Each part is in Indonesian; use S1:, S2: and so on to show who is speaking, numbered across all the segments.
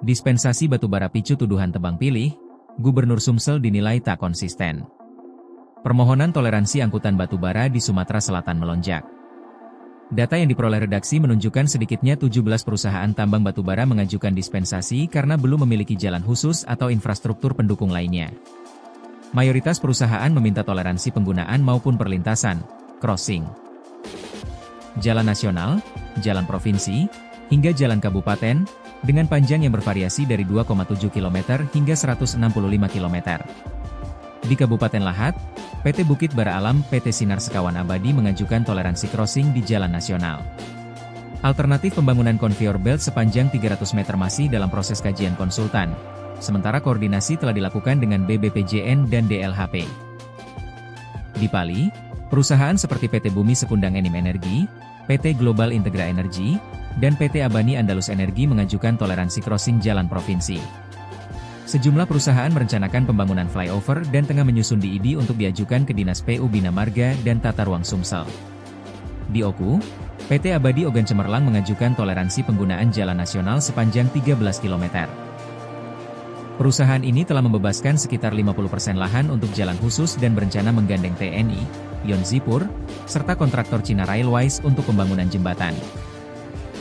S1: Dispensasi batubara picu tuduhan tebang pilih, Gubernur Sumsel dinilai tak konsisten. Permohonan toleransi angkutan batubara di Sumatera Selatan melonjak. Data yang diperoleh redaksi menunjukkan sedikitnya 17 perusahaan tambang batubara mengajukan dispensasi karena belum memiliki jalan khusus atau infrastruktur pendukung lainnya. Mayoritas perusahaan meminta toleransi penggunaan maupun perlintasan, crossing, jalan nasional, jalan provinsi, hingga jalan kabupaten, dengan panjang yang bervariasi dari 2,7 km hingga 165 km. Di Kabupaten Lahat, PT Bukit Bara Alam PT Sinar Sekawan Abadi mengajukan toleransi crossing di jalan nasional. Alternatif pembangunan conveyor belt sepanjang 300 meter masih dalam proses kajian konsultan, sementara koordinasi telah dilakukan dengan BBPJN dan DLHP. Di Pali, perusahaan seperti PT Bumi Sekundang Enim Energi, PT Global Integra Energi, dan PT Abani Andalus Energi mengajukan toleransi crossing jalan provinsi. Sejumlah perusahaan merencanakan pembangunan flyover dan tengah menyusun DID untuk diajukan ke Dinas PU Bina Marga dan Tata Ruang Sumsel. Di Oku, PT Abadi Ogan Cemerlang mengajukan toleransi penggunaan jalan nasional sepanjang 13 km. Perusahaan ini telah membebaskan sekitar 50% lahan untuk jalan khusus dan berencana menggandeng TNI, Yonzipur, serta kontraktor China Railways untuk pembangunan jembatan.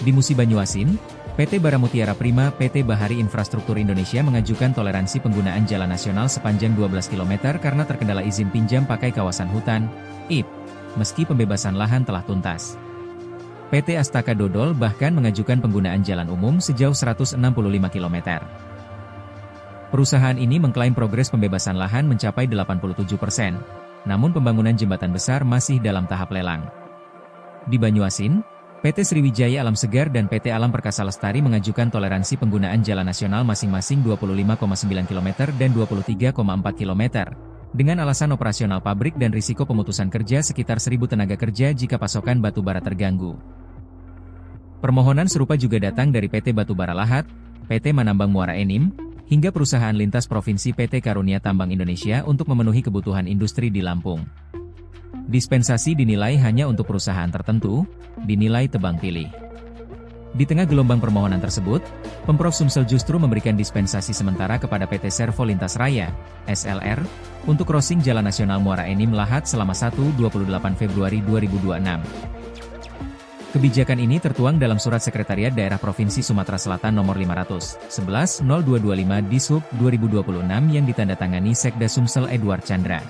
S1: Di Musi Banyuasin, PT Baramutiara Prima PT Bahari Infrastruktur Indonesia mengajukan toleransi penggunaan jalan nasional sepanjang 12 km karena terkendala izin pinjam pakai kawasan hutan, IP, meski pembebasan lahan telah tuntas. PT Astaka Dodol bahkan mengajukan penggunaan jalan umum sejauh 165 km. Perusahaan ini mengklaim progres pembebasan lahan mencapai 87%, namun pembangunan jembatan besar masih dalam tahap lelang. Di Banyuasin, PT Sriwijaya Alam Segar dan PT Alam Perkasa Lestari mengajukan toleransi penggunaan jalan nasional masing-masing 25,9 km dan 23,4 km, dengan alasan operasional pabrik dan risiko pemutusan kerja sekitar 1.000 tenaga kerja jika pasokan batu bara terganggu. Permohonan serupa juga datang dari PT Batubara Lahat, PT Manambang Muara Enim, hingga perusahaan lintas provinsi PT Karunia Tambang Indonesia untuk memenuhi kebutuhan industri di Lampung. Dispensasi dinilai hanya untuk perusahaan tertentu, dinilai tebang pilih. Di tengah gelombang permohonan tersebut, Pemprov Sumsel justru memberikan dispensasi sementara kepada PT Servo Lintas Raya, SLR, untuk crossing Jalan Nasional Muara Enim Lahat selama 1-28 Februari 2026. Kebijakan ini tertuang dalam Surat Sekretariat Daerah Provinsi Sumatera Selatan Nomor 511-0225 Dishub 2026 yang ditandatangani Sekda Sumsel Edward Chandra.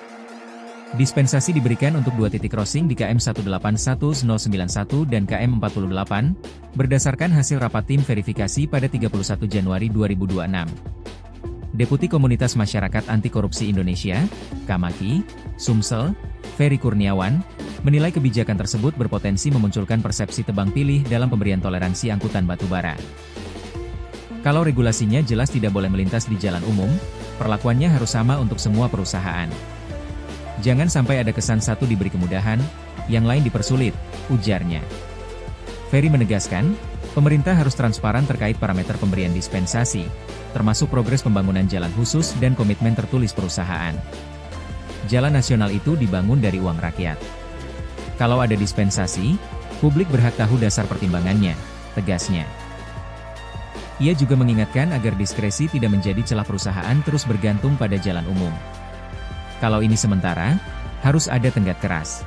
S1: Dispensasi diberikan untuk 2 titik crossing di KM 181091 dan KM 48, berdasarkan hasil rapat tim verifikasi pada 31 Januari 2026. Deputi Komunitas Masyarakat Anti Korupsi Indonesia, Kamaki, Sumsel, Ferry Kurniawan, menilai kebijakan tersebut berpotensi memunculkan persepsi tebang pilih dalam pemberian toleransi angkutan batubara. Kalau regulasinya jelas tidak boleh melintas di jalan umum, perlakuannya harus sama untuk semua perusahaan. Jangan sampai ada kesan satu diberi kemudahan, yang lain dipersulit, ujarnya. Ferry menegaskan, pemerintah harus transparan terkait parameter pemberian dispensasi, termasuk progres pembangunan jalan khusus dan komitmen tertulis perusahaan. Jalan nasional itu dibangun dari uang rakyat. Kalau ada dispensasi, publik berhak tahu dasar pertimbangannya, tegasnya. Ia juga mengingatkan agar diskresi tidak menjadi celah perusahaan terus bergantung pada jalan umum. Kalau ini sementara, harus ada tenggat keras.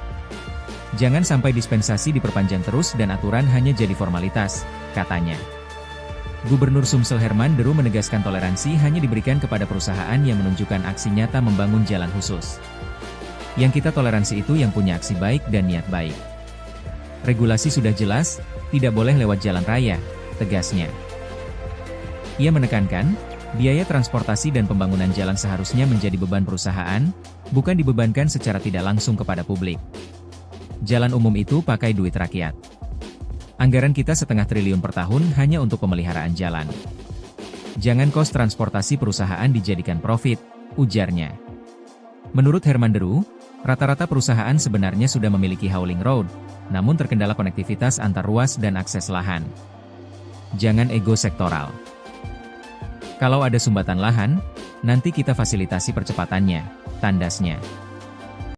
S1: Jangan sampai dispensasi diperpanjang terus dan aturan hanya jadi formalitas, katanya. Gubernur Sumsel Herman Deru menegaskan toleransi hanya diberikan kepada perusahaan yang menunjukkan aksi nyata membangun jalan khusus. Yang kita toleransi itu yang punya aksi baik dan niat baik. Regulasi sudah jelas, tidak boleh lewat jalan raya, tegasnya. Ia menekankan, biaya transportasi dan pembangunan jalan seharusnya menjadi beban perusahaan, bukan dibebankan secara tidak langsung kepada publik. Jalan umum itu pakai duit rakyat. Anggaran kita 0,5 triliun per tahun hanya untuk pemeliharaan jalan. Jangan kos transportasi perusahaan dijadikan profit, ujarnya. Menurut Herman Deru, rata-rata perusahaan sebenarnya sudah memiliki hauling road, namun terkendala konektivitas antar ruas dan akses lahan. Jangan ego sektoral. Kalau ada sumbatan lahan, nanti kita fasilitasi percepatannya, tandasnya.